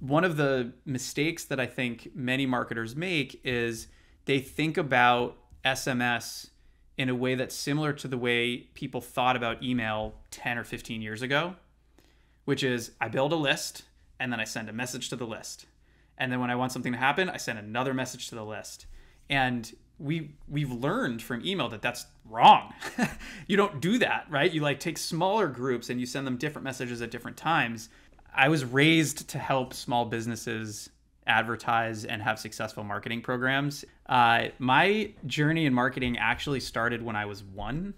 one of the mistakes that I think many marketers make is they think about SMS in a way that's similar to the way people thought about email 10 or 15 years ago, which is I build a list and then I send a message to the list. And then when I want something to happen, I send another message to the list. And we've learned from email that that's wrong. You don't do that, right? You like take smaller groups and you send them different messages at different times. I was raised to help small businesses advertise and have successful marketing programs. My journey in marketing actually started when I was one.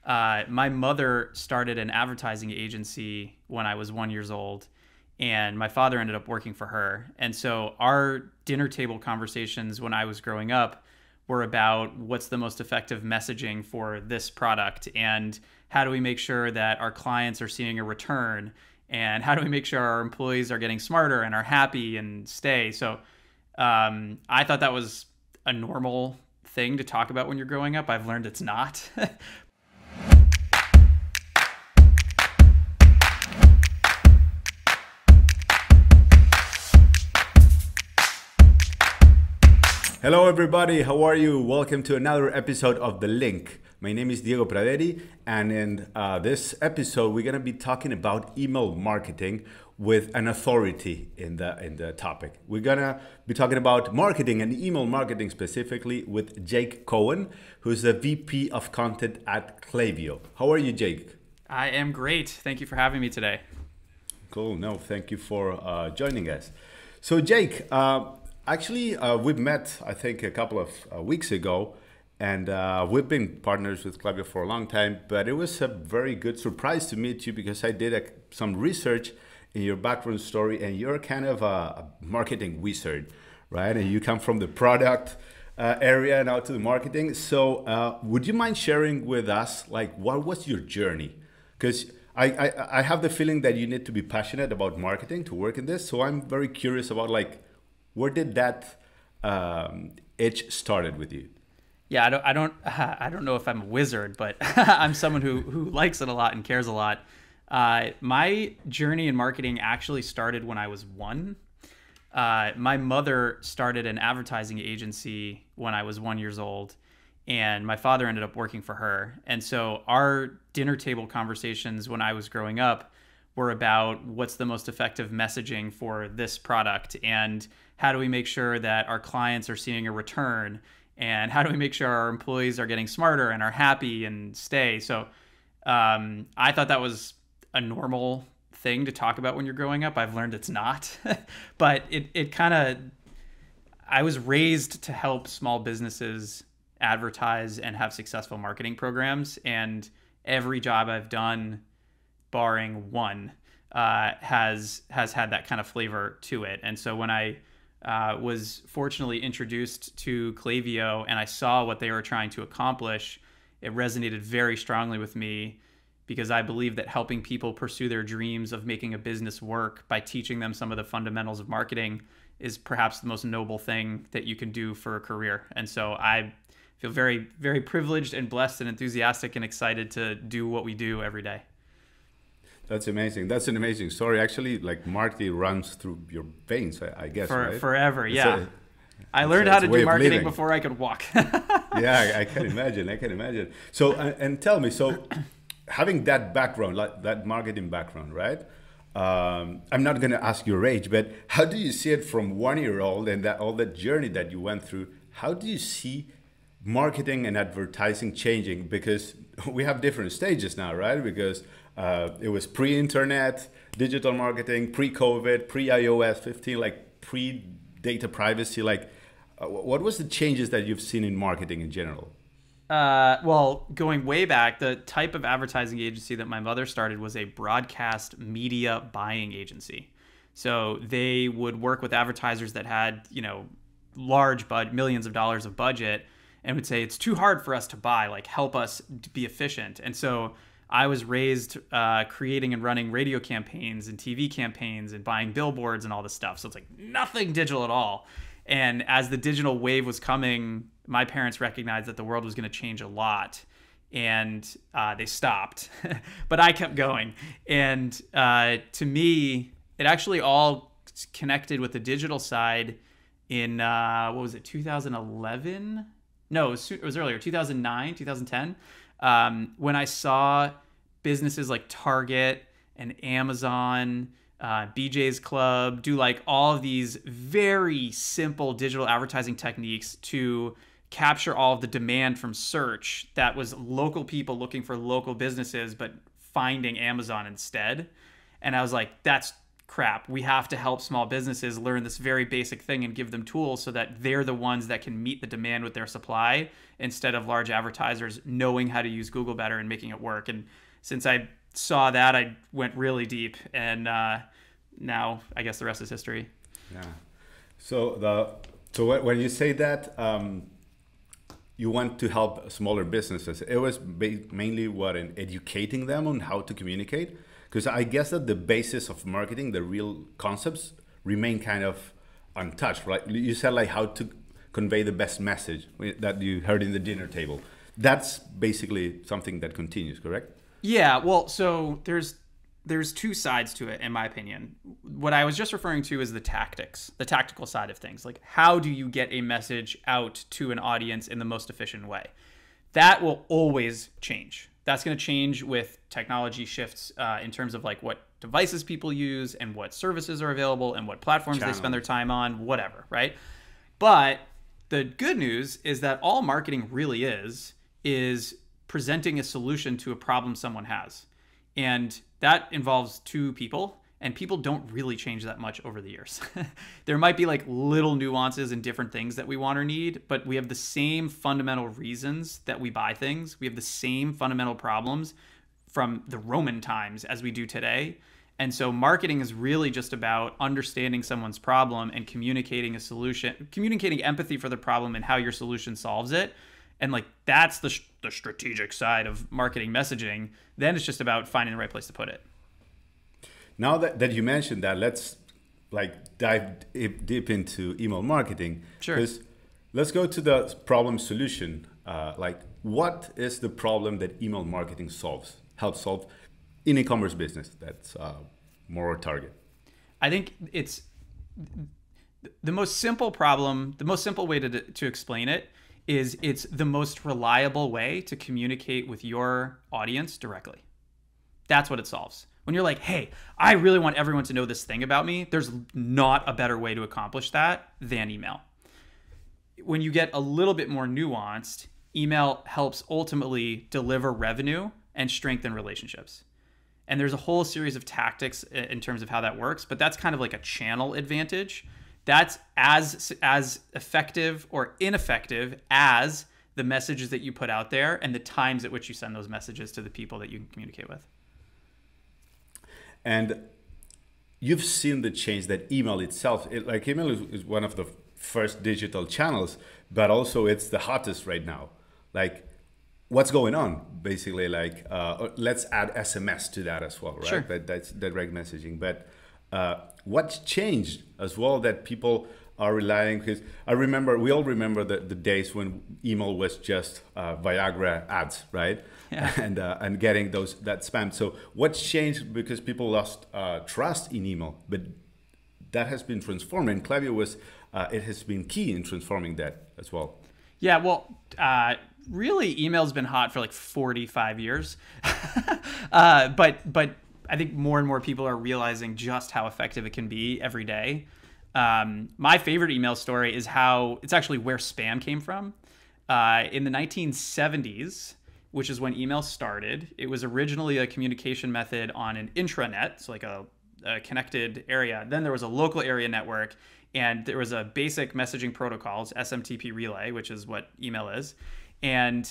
My mother started an advertising agency when I was 1 year old, and my father ended up working for her. And so our dinner table conversations when I was growing up were about what's the most effective messaging for this product, and how do we make sure that our clients are seeing a return, and how do we make sure our employees are getting smarter and are happy and stay. So I thought that was a normal thing to talk about when you're growing up. I've learned it's not. Hello everybody, how are you? Welcome to another episode of The Link. My name is Diego Praderi, and in this episode we're going to be talking about email marketing with an authority in the topic. We're going to be talking about marketing and email marketing specifically with Jake Cohen, who's the VP of Content at Klaviyo. How are you, Jake? I am great. Thank you for having me today. Cool. No, thank you for joining us. So Jake, actually, we've met, I think, a couple of weeks ago, and we've been partners with Klaviyo for a long time, but it was a very good surprise to meet you because I did some research in your background story, and you're kind of a marketing wizard, right? And you come from the product area now to the marketing. So would you mind sharing with us, like, what was your journey? Because I have the feeling that you need to be passionate about marketing to work in this. So I'm very curious about, like, where did that itch started with you? Yeah, I don't know if I'm a wizard, but I'm someone who likes it a lot and cares a lot. My journey in marketing actually started when I was one. My mother started an advertising agency when I was 1 year old, and my father ended up working for her. And so our dinner table conversations when I was growing up were about what's the most effective messaging for this product, and how do we make sure that our clients are seeing a return, and how do we make sure our employees are getting smarter and are happy and stay. So I thought that was a normal thing to talk about when you're growing up. I've learned it's not, but it kind of, I was raised to help small businesses advertise and have successful marketing programs, and every job I've done, barring one, has had that kind of flavor to it. And so when I was fortunately introduced to Klaviyo and I saw what they were trying to accomplish, it resonated very strongly with me, because I believe that helping people pursue their dreams of making a business work by teaching them some of the fundamentals of marketing is perhaps the most noble thing that you can do for a career. And so I feel very, very privileged and blessed and enthusiastic and excited to do what we do every day. That's amazing. That's an amazing story. Actually, like, marketing runs through your veins, I guess, right? Forever, yeah. I learned how to do marketing before I could walk. Yeah, I can imagine. I can imagine. So, and tell me, so having that background, like that marketing background, right? I'm not going to ask your age, but how do you see it from 1 year old and all that journey that you went through? How do you see marketing and advertising changing? Because we have different stages now, right? Because it was pre-internet, digital marketing, pre-COVID, pre-iOS 15, like pre-data privacy. Like, what was the changes that you've seen in marketing in general? Well, going way back, the type of advertising agency that my mother started was a broadcast media buying agency. So they would work with advertisers that had, large millions of dollars of budget, and would say, it's too hard for us to buy, like, help us be efficient. And so I was raised creating and running radio campaigns and TV campaigns and buying billboards and all this stuff. So it's like nothing digital at all. And as the digital wave was coming, my parents recognized that the world was going to change a lot, and they stopped. But I kept going. And to me, it actually all connected with the digital side in, what was it, 2011? No, it was earlier, 2009, 2010, when I saw businesses like Target and Amazon, BJ's Club do like all of these very simple digital advertising techniques to capture all of the demand from search that was local people looking for local businesses, but finding Amazon instead. And I was like, that's crap. We have to help small businesses learn this very basic thing and give them tools so that they're the ones that can meet the demand with their supply instead of large advertisers knowing how to use Google better and making it work. And since I saw that, I went really deep, and now I guess the rest is history. Yeah. So when you say that you want to help smaller businesses, it was mainly in educating them on how to communicate, because I guess that the basis of marketing, the real concepts, remain kind of untouched, right? You said like how to convey the best message that you heard in the dinner table. That's basically something that continues, correct? Yeah, well, so there's two sides to it, in my opinion. What I was just referring to is the tactical side of things. Like, how do you get a message out to an audience in the most efficient way? That will always change. That's going to change with technology shifts in terms of like what devices people use and what services are available and what platforms they spend their time on, whatever, right? But the good news is that all marketing really is presenting a solution to a problem someone has. And that involves two people, and people don't really change that much over the years. There might be like little nuances and different things that we want or need, but we have the same fundamental reasons that we buy things. We have the same fundamental problems from the Roman times as we do today. And so marketing is really just about understanding someone's problem and communicating a solution, communicating empathy for the problem and how your solution solves it. And like that's the strategic side of marketing messaging. Then it's just about finding the right place to put it. Now that you mentioned that, let's like dive deep into email marketing. Sure. Because let's go to the problem solution. Like, what is the problem that email marketing helps solve in e-commerce business that's more a target? I think it's the most simple problem. The most simple way to explain it is it's the most reliable way to communicate with your audience directly. That's what it solves. When you're like, hey, I really want everyone to know this thing about me, there's not a better way to accomplish that than email. When you get a little bit more nuanced, email helps ultimately deliver revenue and strengthen relationships. And there's a whole series of tactics in terms of how that works, but that's kind of like a channel advantage. That's as effective or ineffective as the messages that you put out there and the times at which you send those messages to the people that you can communicate with. And you've seen the change that email itself, email is one of the first digital channels, but also it's the hottest right now. Like, what's going on? Basically, like, let's add SMS to that as well, right? Sure. That's direct messaging. But what's changed as well that people are relying? Because we all remember the days when email was just Viagra ads, right? Yeah. And getting that spam. So what's changed because people lost trust in email, but that has been transformed, and Klaviyo it has been key in transforming that as well. Yeah, well, really, email's been hot for like 45 years, but I think more and more people are realizing just how effective it can be every day. My favorite email story is how it's actually where spam came from. In the 1970s, which is when email started, it was originally a communication method on an intranet, so like a connected area. Then there was a local area network, and there was a basic messaging protocols, SMTP relay, which is what email is. And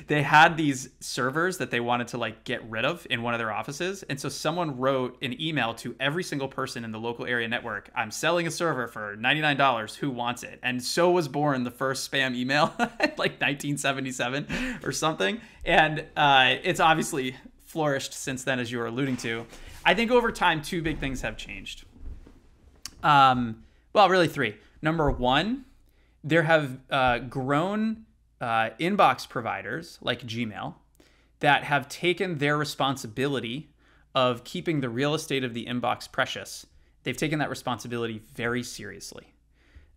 they had these servers that they wanted to like get rid of in one of their offices. And so someone wrote an email to every single person in the local area network. I'm selling a server for $99. Who wants it? And so was born the first spam email like 1977 or something. And it's obviously flourished since then, as you were alluding to. I think over time, two big things have changed. Well, really three. Number one, there have grown inbox providers like Gmail that have taken their responsibility of keeping the real estate of the inbox precious, they've taken that responsibility very seriously.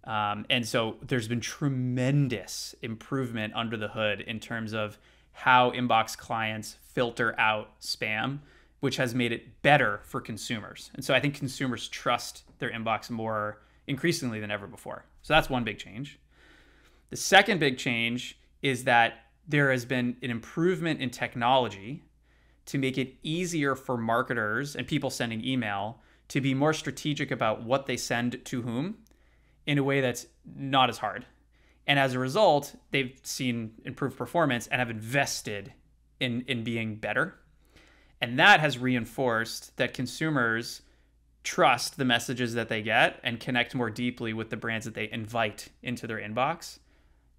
And so there's been tremendous improvement under the hood in terms of how inbox clients filter out spam, which has made it better for consumers. And so I think consumers trust their inbox more increasingly than ever before. So that's one big change. The second big change is that there has been an improvement in technology to make it easier for marketers and people sending email to be more strategic about what they send to whom in a way that's not as hard. And as a result, they've seen improved performance and have invested in being better. And that has reinforced that consumers trust the messages that they get and connect more deeply with the brands that they invite into their inbox.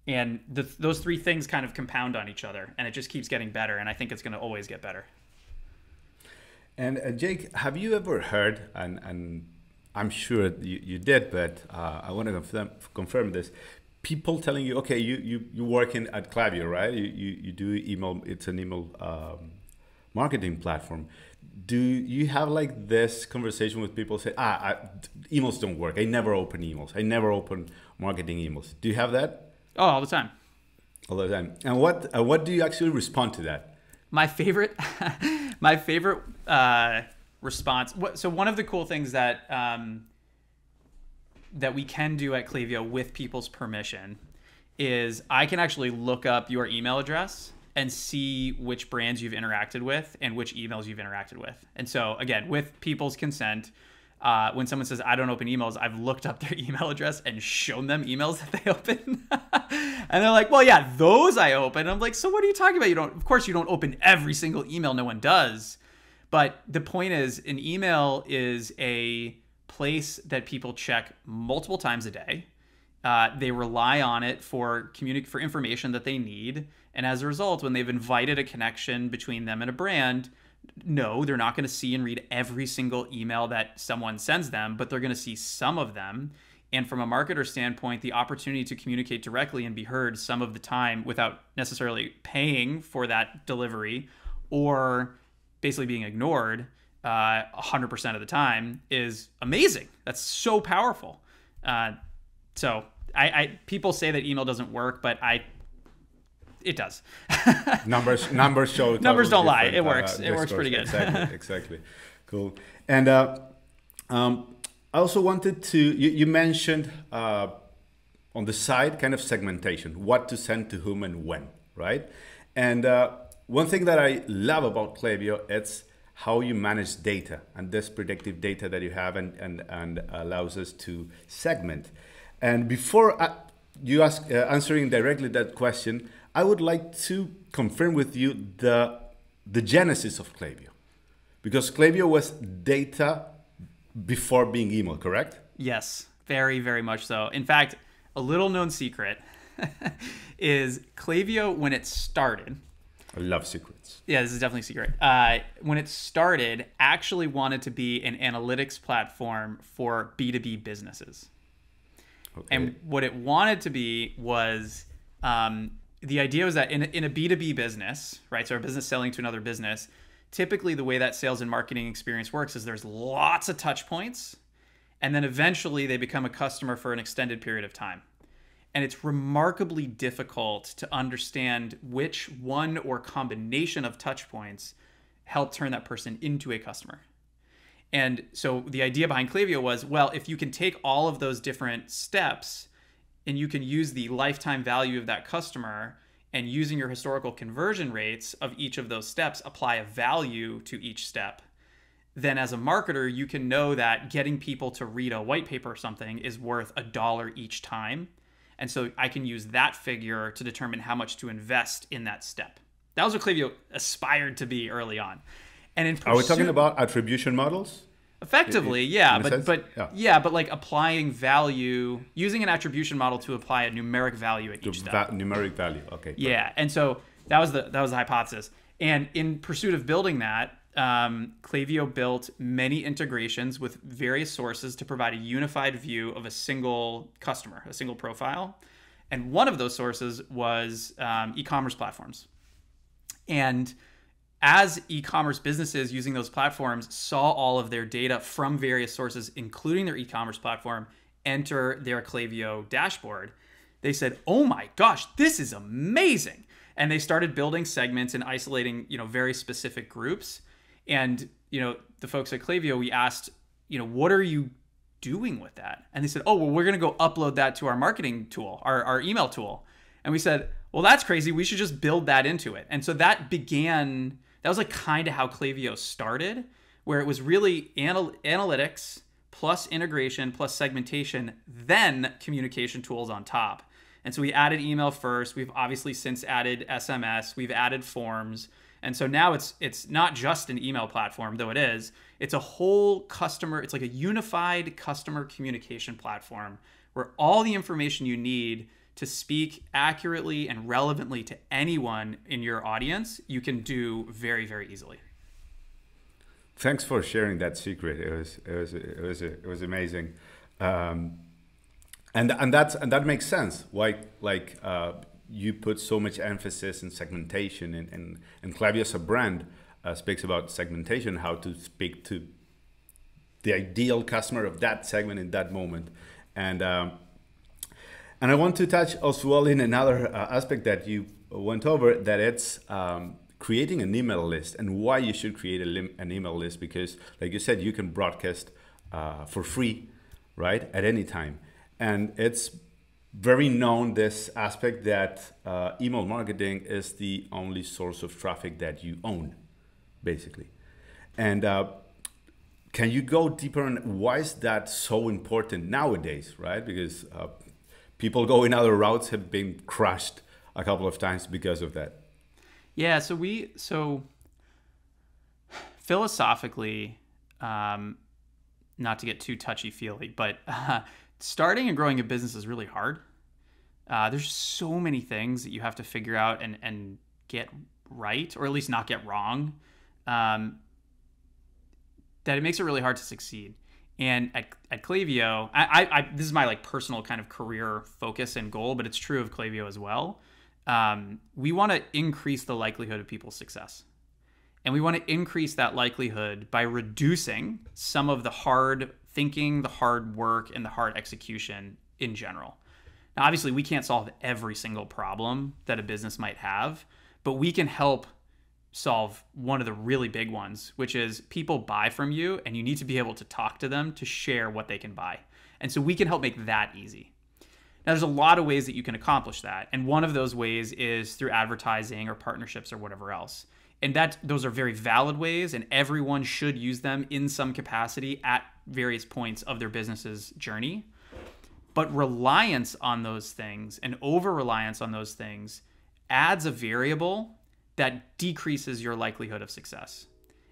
And those three things kind of compound on each other, and it just keeps getting better. And I think it's going to always get better. And Jake, have you ever heard, and I'm sure you did, but I want to confirm this, people telling you, okay, you working at Klaviyo, right? You do email, it's an email marketing platform. Do you have like this conversation with people say, emails don't work. I never open emails. I never open marketing emails. Do you have that? Oh, all the time. All the time. And what do you actually respond to that? My favorite response. So one of the cool things that that we can do at Klaviyo with people's permission is I can actually look up your email address and see which brands you've interacted with and which emails you've interacted with. And so again, with people's consent, when someone says, I don't open emails, I've looked up their email address and shown them emails that they open. And they're like, well, yeah, those I open. And I'm like, so what are you talking about? Of course you don't open every single email. No one does. But the point is, an email is a place that people check multiple times a day. They rely on it for information that they need. And as a result, when they've invited a connection between them and a brand, no, they're not going to see and read every single email that someone sends them, but they're going to see some of them. And from a marketer standpoint, the opportunity to communicate directly and be heard some of the time without necessarily paying for that delivery or basically being ignored 100% of the time is amazing. That's so powerful. So people say that email doesn't work, but it does. numbers show. Numbers don't lie. It works. It works pretty good. Exactly. Cool. And I also wanted to. You mentioned on the side kind of segmentation, what to send to whom and when, right? And one thing that I love about Klaviyo, it's how you manage data and this predictive data that you have and allows us to segment. And before you answering directly that question, I would like to confirm with you the genesis of Klaviyo, because Klaviyo was data before being email, correct? Yes, very, very much so. In fact, a little known secret is Klaviyo, when it started. I love secrets. Yeah, this is definitely a secret. When it started, actually wanted to be an analytics platform for B2B businesses. Okay. And what it wanted to be was, the idea was that in a B2B business, right, so a business selling to another business, typically the way that sales and marketing experience works is there's lots of touch points, and then eventually they become a customer for an extended period of time. And it's remarkably difficult to understand which one or combination of touch points help turn that person into a customer. And so the idea behind Klaviyo was, well, if you can take all of those different steps and you can use the lifetime value of that customer and using your historical conversion rates of each of those steps, apply a value to each step, then as a marketer, you can know that getting people to read a white paper or something is worth $1 each time. And so I can use that figure to determine how much to invest in that step. That was what Klaviyo aspired to be early on. And in pursuit, are we talking about attribution models? Effectively, yeah, but like applying value, using an attribution model to apply a numeric value at each step. Numeric value, okay. Yeah, and so that was the hypothesis. And in pursuit of building that, Klaviyo built many integrations with various sources to provide a unified view of a single customer, a single profile. And one of those sources was e-commerce platforms. And as e-commerce businesses using those platforms saw all of their data from various sources, including their e-commerce platform, enter their Klaviyo dashboard, they said, "Oh my gosh, this is amazing!" And they started building segments and isolating, very specific groups. And the folks at Klaviyo, we asked, what are you doing with that? And they said, "Oh, well, we're going to go upload that to our marketing tool, our email tool." And we said, "Well, that's crazy. We should just build that into it." And so that was like kind of how Klaviyo started, where it was really analytics plus integration plus segmentation, then communication tools on top. And so we added email first. We've obviously since added SMS. We've added forms. And so now it's not just an email platform, though it is. It's a whole it's like a unified customer communication platform where all the information you need to speak accurately and relevantly to anyone in your audience, you can do very, very easily. Thanks for sharing that secret. It was amazing, and that makes sense. Like you put so much emphasis in segmentation, and Klaviyo as a brand speaks about segmentation, how to speak to the ideal customer of that segment in that moment, and I want to touch as well in another aspect that you went over, that it's creating an email list and why you should create an email list, because like you said, you can broadcast for free, right, at any time. And it's very known, this aspect, that email marketing is the only source of traffic that you own, basically. And can you go deeper on why is that so important nowadays, right? Because people going other routes have been crushed a couple of times because of that. Yeah, so philosophically, not to get too touchy-feely, but starting and growing a business is really hard. There's so many things that you have to figure out and get right, or at least not get wrong, that it makes it really hard to succeed. And at Klaviyo, this is my like personal kind of career focus and goal, but it's true of Klaviyo as well. We want to increase the likelihood of people's success. And we want to increase that likelihood by reducing some of the hard thinking, the hard work, and the hard execution in general. Now, obviously, we can't solve every single problem that a business might have, but we can help solve one of the really big ones, which is people buy from you and you need to be able to talk to them to share what they can buy. And so we can help make that easy. Now, there's a lot of ways that you can accomplish that. And one of those ways is through advertising or partnerships or whatever else. And those are very valid ways, and everyone should use them in some capacity at various points of their business's journey. But reliance on those things and over-reliance on those things adds a variable that decreases your likelihood of success.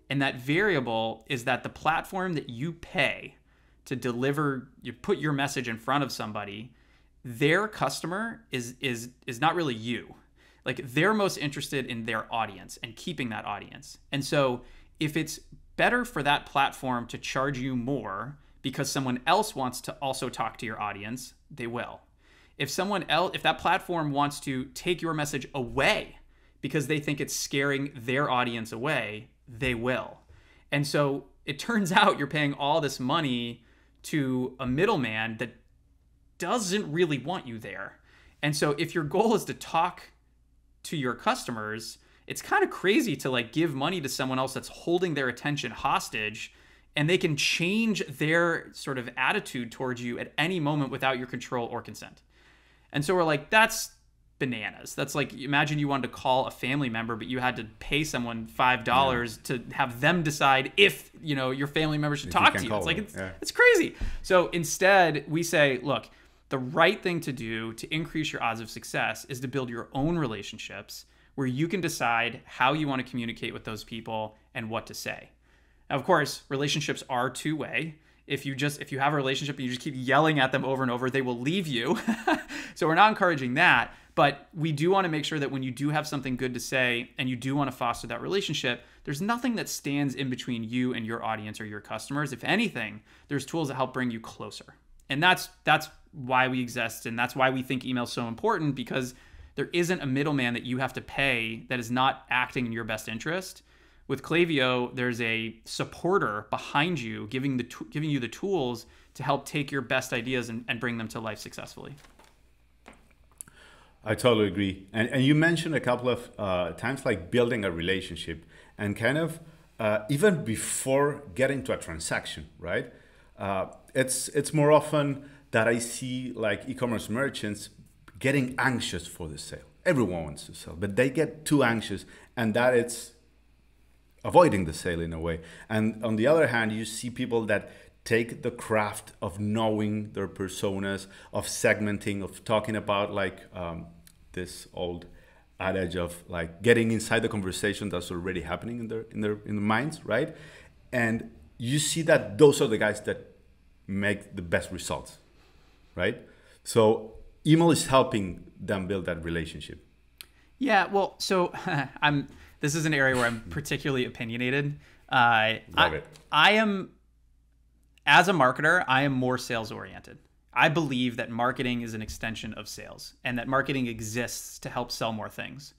And that variable is that the platform that you pay to deliver, you put your message in front of somebody, their customer is not really you. Like, they're most interested in their audience and keeping that audience. And so if it's better for that platform to charge you more because someone else wants to also talk to your audience, they will. If that platform wants to take your message away because they think it's scaring their audience away, they will. And so it turns out you're paying all this money to a middleman that doesn't really want you there. And so if your goal is to talk to your customers, it's kind of crazy to like give money to someone else that's holding their attention hostage, and they can change their sort of attitude towards you at any moment without your control or consent. And so we're like, that's bananas. That's like, imagine you wanted to call a family member, but you had to pay someone $5 to have them decide if, your family member should talk to you. It's like, it's crazy. So instead we say, look, the right thing to do to increase your odds of success is to build your own relationships where you can decide how you want to communicate with those people and what to say. Now, of course, relationships are two-way. If you have a relationship and you just keep yelling at them over and over, they will leave you. So we're not encouraging that, but we do want to make sure that when you do have something good to say and you do want to foster that relationship, there's nothing that stands in between you and your audience or your customers. If anything, there's tools that help bring you closer. And that's why we exist, and that's why we think email is so important, because there isn't a middleman that you have to pay that is not acting in your best interest. With Klaviyo, there's a supporter behind you giving you the tools to help take your best ideas and bring them to life successfully. I totally agree. And you mentioned a couple of times like building a relationship and kind of even before getting to a transaction, right? It's more often that I see like e-commerce merchants getting anxious for the sale. Everyone wants to sell, but they get too anxious, and that it's avoiding the sale in a way. And on the other hand, you see people that take the craft of knowing their personas, of segmenting, of talking about like this old adage of like getting inside the conversation that's already happening in their minds, right? And you see that those are the guys that make the best results, right? So email is helping them build that relationship. Yeah, well, so this is an area where I'm particularly opinionated. Love it. I am, as a marketer, I am more sales oriented. I believe that marketing is an extension of sales and that marketing exists to help sell more things.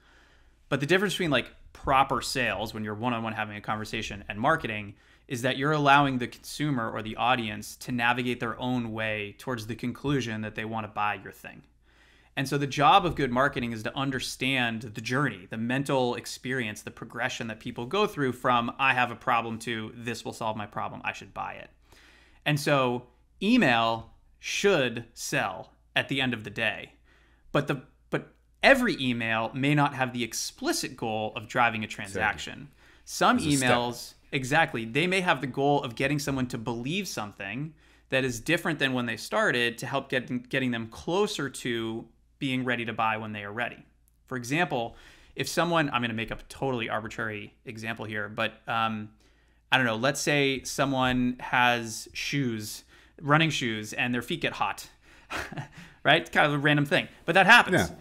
But the difference between like proper sales, when you're one-on-one having a conversation, and marketing is that you're allowing the consumer or the audience to navigate their own way towards the conclusion that they want to buy your thing. And so the job of good marketing is to understand the journey, the mental experience, the progression that people go through from I have a problem to this will solve my problem, I should buy it. And so email should sell at the end of the day. But every email may not have the explicit goal of driving a transaction. Some emails, exactly, they may have the goal of getting someone to believe something that is different than when they started to help getting them closer to being ready to buy when they are ready. For example, if someone, I'm going to make up a totally arbitrary example here, but I don't know, let's say someone has shoes, running shoes, and their feet get hot, right? It's kind of a random thing, but that happens.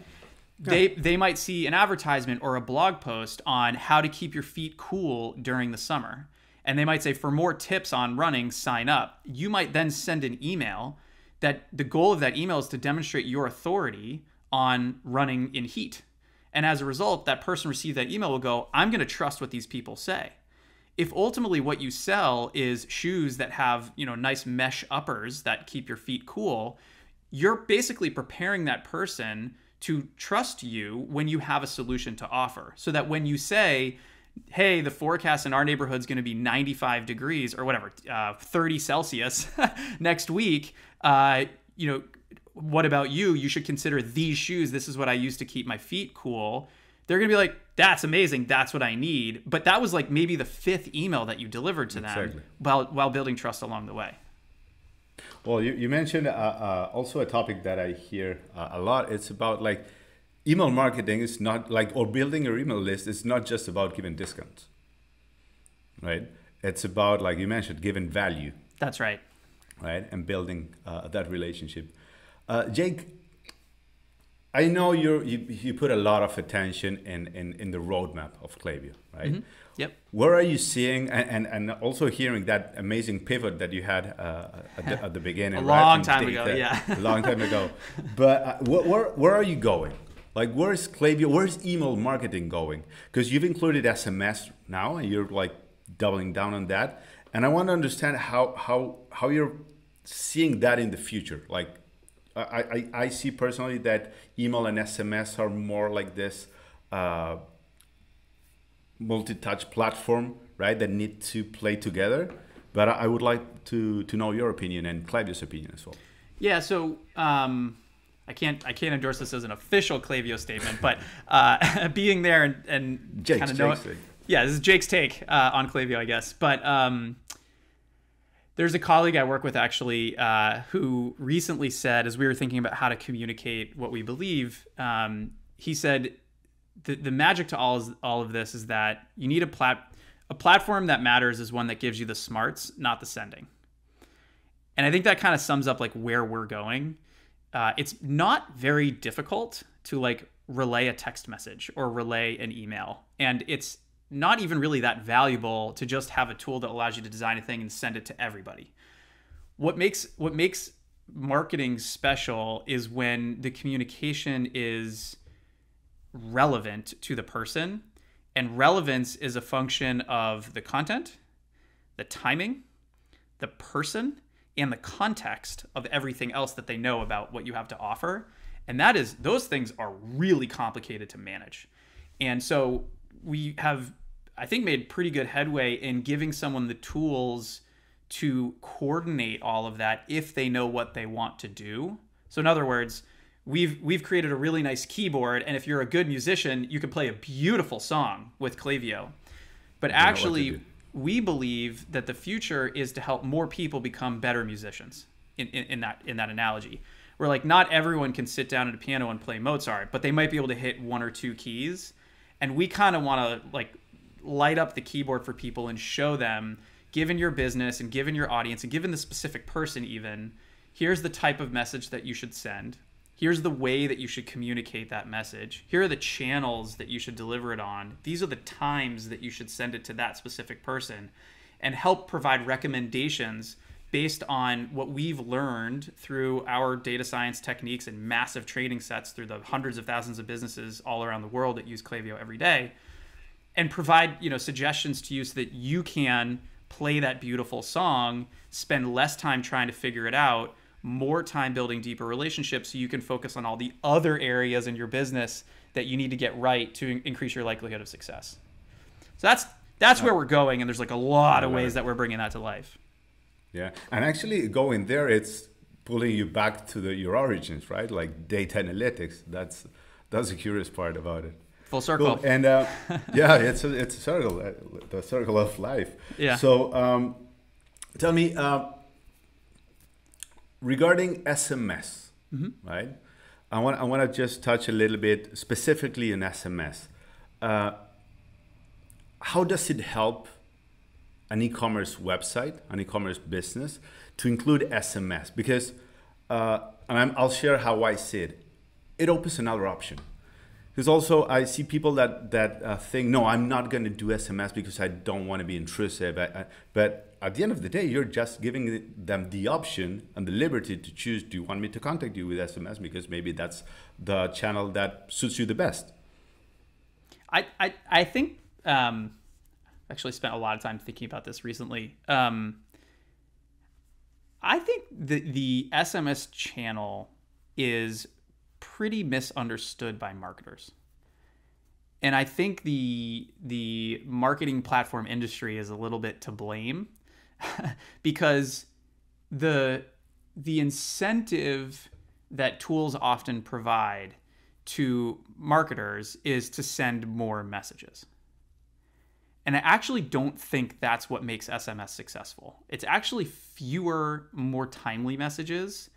Yeah. They might see an advertisement or a blog post on how to keep your feet cool during the summer. And they might say, for more tips on running, sign up. You might then send an email that the goal of that email is to demonstrate your authority on running in heat. And as a result, that person received that email will go, I'm going to trust what these people say. If ultimately what you sell is shoes that have, nice mesh uppers that keep your feet cool, you're basically preparing that person to trust you when you have a solution to offer. So that when you say, hey, the forecast in our neighborhood is going to be 95 degrees or whatever, 30 Celsius next week, what about you? You should consider these shoes. This is what I use to keep my feet cool. They're going to be like, that's amazing. That's what I need. But that was like maybe the 5th email that you delivered to them while building trust along the way. Well, you mentioned also a topic that I hear a lot. It's about like email marketing is not like, or building your email list is not just about giving discounts, right? It's about, like you mentioned, giving value. That's right. Right, and building that relationship. Jake, I know you put a lot of attention in the roadmap of Klaviyo, right? Mm-hmm. Yep. Where are you seeing, and also hearing that amazing pivot that you had at the beginning? A long time ago, yeah. A long time ago. But where are you going? Like, where's Klaviyo, where's email marketing going? Because you've included SMS now, and you're like doubling down on that. And I want to understand how you're seeing that in the future. Like, I see personally that email and SMS are more like this multi-touch platform, right? That need to play together. But I would like to know your opinion and Klaviyo's opinion as well. Yeah. So I can't endorse this as an official Klaviyo statement, but being there and kind of knowing. Yeah, this is Jake's take on Klaviyo, I guess. But there's a colleague I work with actually who recently said, as we were thinking about how to communicate what we believe, he said the magic to all of this is that you need a platform that matters is one that gives you the smarts, not the sending. And I think that kind of sums up like where we're going. It's not very difficult to like relay a text message or relay an email, and it's not even really that valuable to just have a tool that allows you to design a thing and send it to everybody. What makes marketing special is when the communication is relevant to the person And relevance is a function of the content, the timing, the person, and the context of everything else that they know about what you have to offer. And those things are really complicated to manage. And so we have, I think, made pretty good headway in giving someone the tools to coordinate all of that if they know what they want to do. So in other words, we've created a really nice keyboard, and if you're a good musician, you can play a beautiful song with Klaviyo. But actually, we believe that the future is to help more people become better musicians in that analogy. Where like not everyone can sit down at a piano and play Mozart, but they might be able to hit one or two keys. And we kind of want to like light up the keyboard for people and show them, given your business and given your audience and given the specific person even, here's the type of message that you should send. Here's the way that you should communicate that message. Here are the channels that you should deliver it on. These are the times that you should send it to that specific person, and help provide recommendations based on what we've learned through our data science techniques and massive training sets through the hundreds of thousands of businesses all around the world that use Klaviyo every day, and provide, suggestions to you so that you can play that beautiful song, spend less time trying to figure it out, more time building deeper relationships so you can focus on all the other areas in your business that you need to get right to increase your likelihood of success. So that's where we're going, and there's like a lot of ways that we're bringing that to life. Yeah, and actually going there, it's pulling you back to your origins, right? Like data analytics. That's the curious part about it. Full circle. Cool. And yeah, it's a circle, the circle of life. Yeah. So tell me, regarding SMS, right? I want to just touch a little bit specifically in SMS. How does it help an e-commerce website, an e-commerce business, to include SMS? Because, and I'll share how I see it. It opens another option. Because also I see people that think, no, I'm not going to do SMS because I don't want to be intrusive. But at the end of the day, you're just giving them the option and the liberty to choose, do you want me to contact you with SMS? Because maybe that's the channel that suits you the best. I think, actually spent a lot of time thinking about this recently. I think the SMS channel is pretty misunderstood by marketers. And I think the marketing platform industry is a little bit to blame because the incentive that tools often provide to marketers is to send more messages. And I actually don't think that's what makes SMS successful. It's actually fewer, more timely messages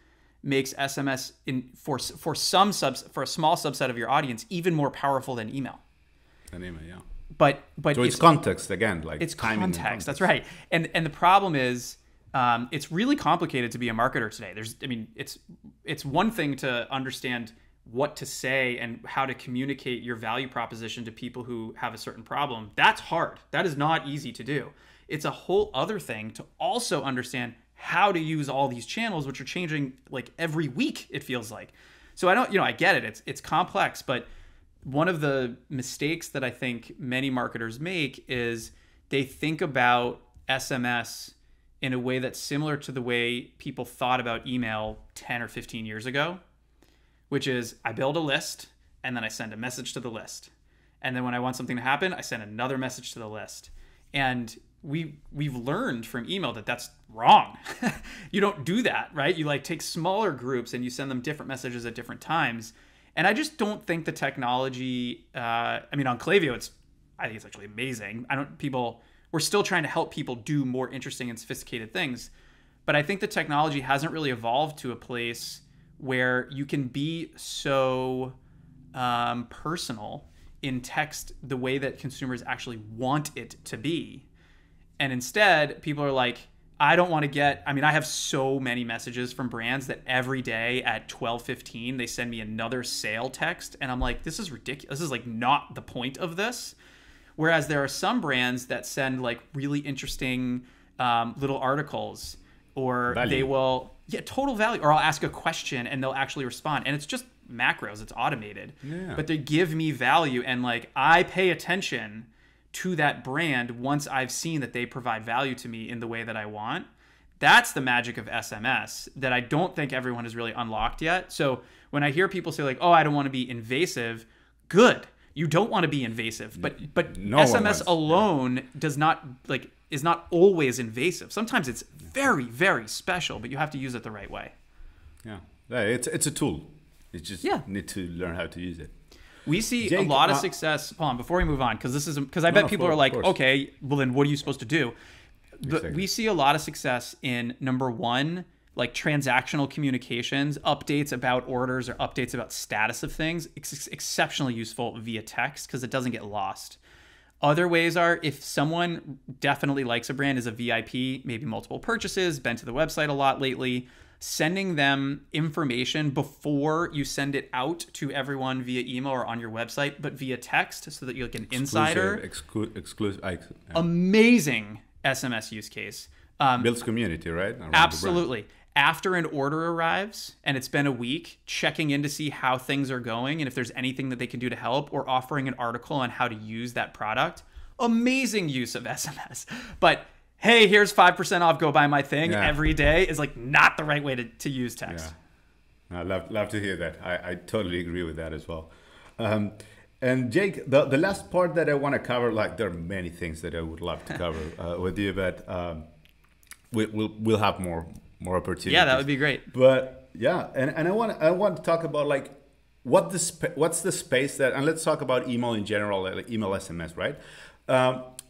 makes SMS for a small subset of your audience even more powerful than email. An email, yeah. But so it's context again, like it's timing context. That's right. And the problem is, it's really complicated to be a marketer today. It's one thing to understand what to say and how to communicate your value proposition to people who have a certain problem. That's hard. That is not easy to do. It's a whole other thing to also understand how to use all these channels, which are changing like every week, it feels like. So I get it. It's complex, but one of the mistakes that I think many marketers make is they think about SMS in a way that's similar to the way people thought about email 10 or 15 years ago, which is I build a list and then I send a message to the list. And then when I want something to happen, I send another message to the list. And we've learned from email that that's wrong. You don't do that, right? You like take smaller groups and you send them different messages at different times. And I just don't think the technology, on Klaviyo, I think it's actually amazing. We're still trying to help people do more interesting and sophisticated things. But I think the technology hasn't really evolved to a place where you can be so personal in text the way that consumers actually want it to be. And instead, people are like, I don't want to get, I have so many messages from brands that every day at 12:15, they send me another sale text. And I'm like, this is ridiculous. This is like not the point of this. Whereas there are some brands that send like really interesting little articles, or value. They will, total value. Or I'll ask a question and they'll actually respond. And it's just macros. It's automated, Yeah. but they give me value, and like I pay attention to that brand once I've seen that they provide value to me in the way that I want. That's the magic of SMS that I don't think everyone has really unlocked yet. So when I hear people say like, "Oh, I don't want to be invasive," good. You don't want to be invasive, but No one SMS wants. alone does not like is not always invasive. Sometimes it's very, very special, but you have to use it the right way. Yeah. Yeah, it's a tool. You just Yeah. need to learn how to use it. We see a Jake, lot of success. Hold on, before we move on, because I bet no, people of are like, course. okay, well then what are you supposed to do? But Exactly. we see a lot of success in number one, like transactional communications, updates about orders or updates about status of things. Exceptionally useful via text because it doesn't get lost. Other ways are if someone definitely likes a brand, is a VIP, maybe multiple purchases, been to the website a lot lately, sending them information before you send it out to everyone via email or on your website, but via text so that you're like an insider. Exclusive. Amazing SMS use case. Builds community, right? Around the brand. Absolutely. After an order arrives and it's been a week, checking in to see how things are going and if there's anything that they can do to help, or offering an article on how to use that product. Amazing use of SMS. But hey, here's 5% off, go buy my thing every day is like not the right way to use text. Yeah. I love to hear that. I totally agree with that as well. And Jake, the last part that I want to cover, like there are many things that I would love to cover with you, but we'll have more opportunities. Yeah, that would be great. But yeah, and I want to talk about like what's the space that, and let's talk about email in general, like email SMS, right?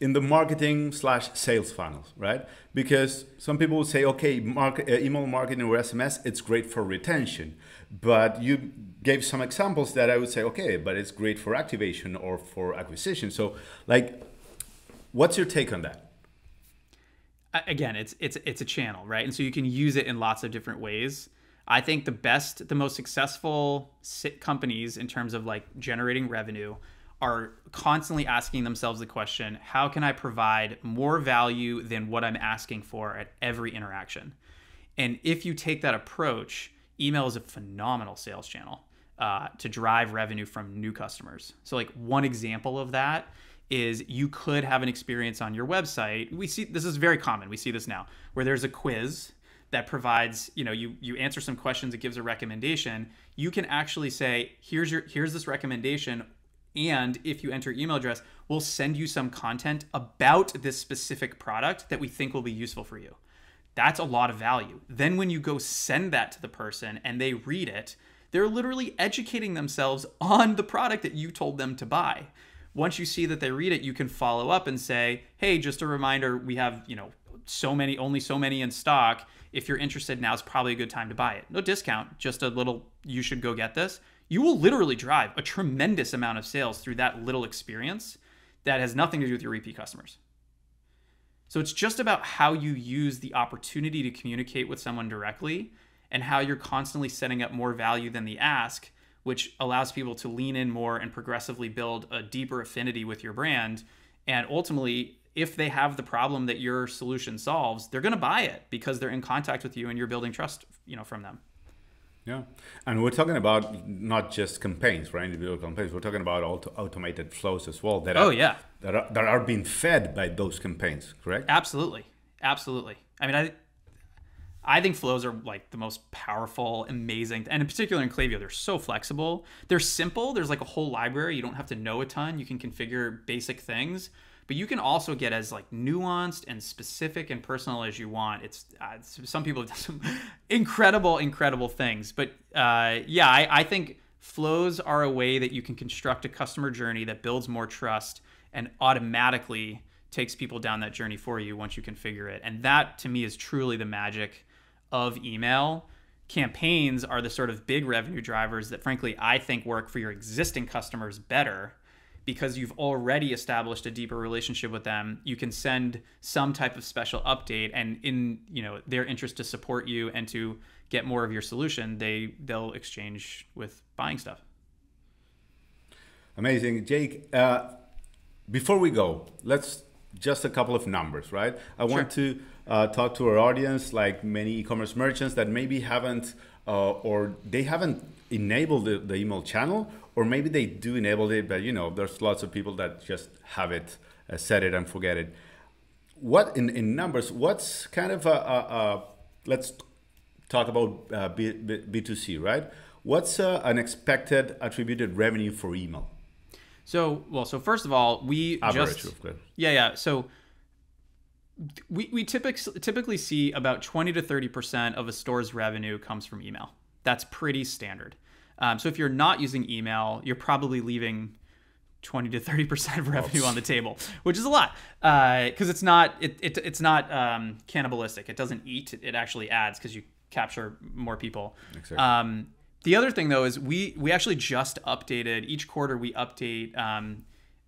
In the marketing / sales funnels, right? Because some people will say, okay, email marketing or SMS, it's great for retention. But you gave some examples that I would say, okay, but it's great for activation or for acquisition. So like, what's your take on that? Again, it's a channel, right? And so you can use it in lots of different ways. I think the most successful companies in terms of like generating revenue are constantly asking themselves the question, how can I provide more value than what I'm asking for at every interaction? And if you take that approach, email is a phenomenal sales channel to drive revenue from new customers. So like one example of that is you could have an experience on your website. We see this is very common. We see this now where there's a quiz that provides, you answer some questions, it gives a recommendation. You can actually say, here's this recommendation. And if you enter your email address, we'll send you some content about this specific product that we think will be useful for you. That's a lot of value. Then when you go send that to the person and they read it, they're literally educating themselves on the product that you told them to buy. Once you see that they read it, you can follow up and say, hey, just a reminder, we have, only so many in stock. If you're interested, now's probably a good time to buy it. No discount, just a little, you should go get this. You will literally drive a tremendous amount of sales through that little experience that has nothing to do with your repeat customers. So it's just about how you use the opportunity to communicate with someone directly and how you're constantly setting up more value than the ask, which allows people to lean in more and progressively build a deeper affinity with your brand. And ultimately, if they have the problem that your solution solves, they're going to buy it because they're in contact with you and you're building trust, from them. Yeah, and we're talking about not just campaigns, right? Individual campaigns. We're talking about automated flows as well. That are being fed by those campaigns, correct? Absolutely. I mean, I think flows are like the most powerful, amazing, and in particular in Klaviyo, they're so flexible. They're simple. There's like a whole library. You don't have to know a ton. You can configure basic things, but you can also get as like nuanced and specific and personal as you want. It's some people have done some incredible things, but I think flows are a way that you can construct a customer journey that builds more trust and automatically takes people down that journey for you once you configure it. And that to me is truly the magic of email. Campaigns are the sort of big revenue drivers that frankly I think work for your existing customers better because you've already established a deeper relationship with them. You can send some type of special update, and in their interest to support you and to get more of your solution, they'll exchange with buying stuff. Amazing, Jake. Before we go, let's just a couple of numbers, right? I want to talk to our audience, like many e-commerce merchants that maybe haven't or they haven't enabled the email channel, or maybe they do enable it, but there's lots of people that just have it, set it and forget it. What in numbers? What's kind of let's talk about B2C, right? What's an expected attributed revenue for email? So first of all, Average, So we typically see about 20 to 30% of a store's revenue comes from email. That's pretty standard. So if you're not using email, you're probably leaving 20 to 30% of revenue on the table, which is a lot, because it's not cannibalistic. It doesn't eat. It actually adds because you capture more people. Exactly. The other thing though is we actually just updated each quarter. We update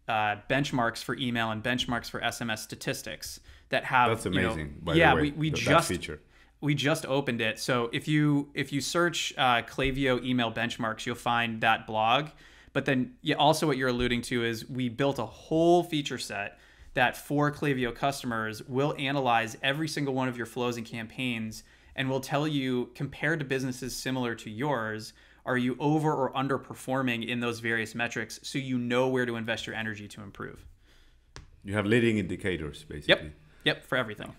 benchmarks for email and benchmarks for SMS statistics that have. That's amazing. By the way, that feature. We just opened it. So if you search Klaviyo email benchmarks, you'll find that blog. But then also what you're alluding to is we built a whole feature set that for Klaviyo customers will analyze every single one of your flows and campaigns and will tell you, compared to businesses similar to yours, are you over or underperforming in those various metrics, so you know where to invest your energy to improve. You have leading indicators, basically. Yep, for everything.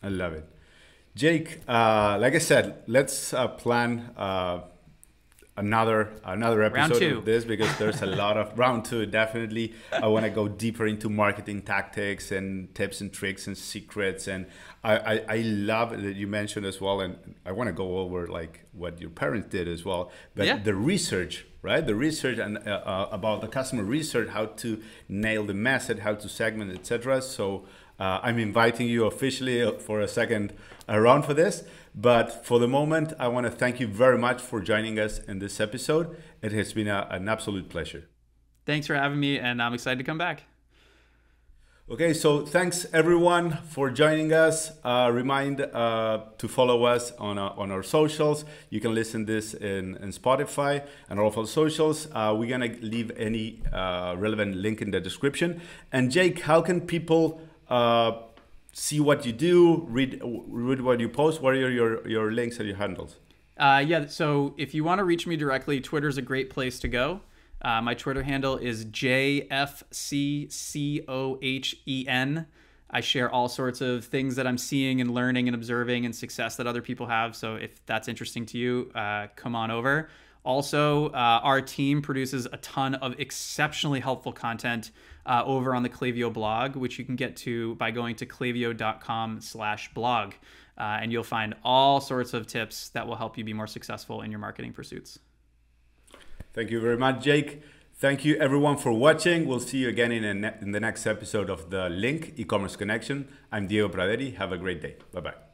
I love it. Jake, like I said, let's plan another episode of this, because there's a lot of round two. Definitely, I want to go deeper into marketing tactics and tips and tricks and secrets. And I love that you mentioned as well, and I want to go over like what your parents did as well. But the research, right? The research and about the customer research, how to nail the message, how to segment, etc. So I'm inviting you officially for a second round for this. But for the moment, I want to thank you very much for joining us in this episode. It has been an absolute pleasure. Thanks for having me, and I'm excited to come back. Okay, so thanks everyone for joining us. Remind to follow us on our socials. You can listen this in Spotify and all of our socials. We're gonna leave any relevant link in the description. And Jake, how can people see what you do, read what you post? What are your links and your handles? So if you want to reach me directly, Twitter's a great place to go. My Twitter handle is JFCCOHEN. I share all sorts of things that I'm seeing and learning and observing and success that other people have. So if that's interesting to you, come on over. Also, our team produces a ton of exceptionally helpful content over on the Klaviyo blog, which you can get to by going to klaviyo.com/blog. And you'll find all sorts of tips that will help you be more successful in your marketing pursuits. Thank you very much, Jake. Thank you everyone for watching. We'll see you again in the next episode of The Link E-Commerce Connection. I'm Diego Praderi. Have a great day. Bye-bye.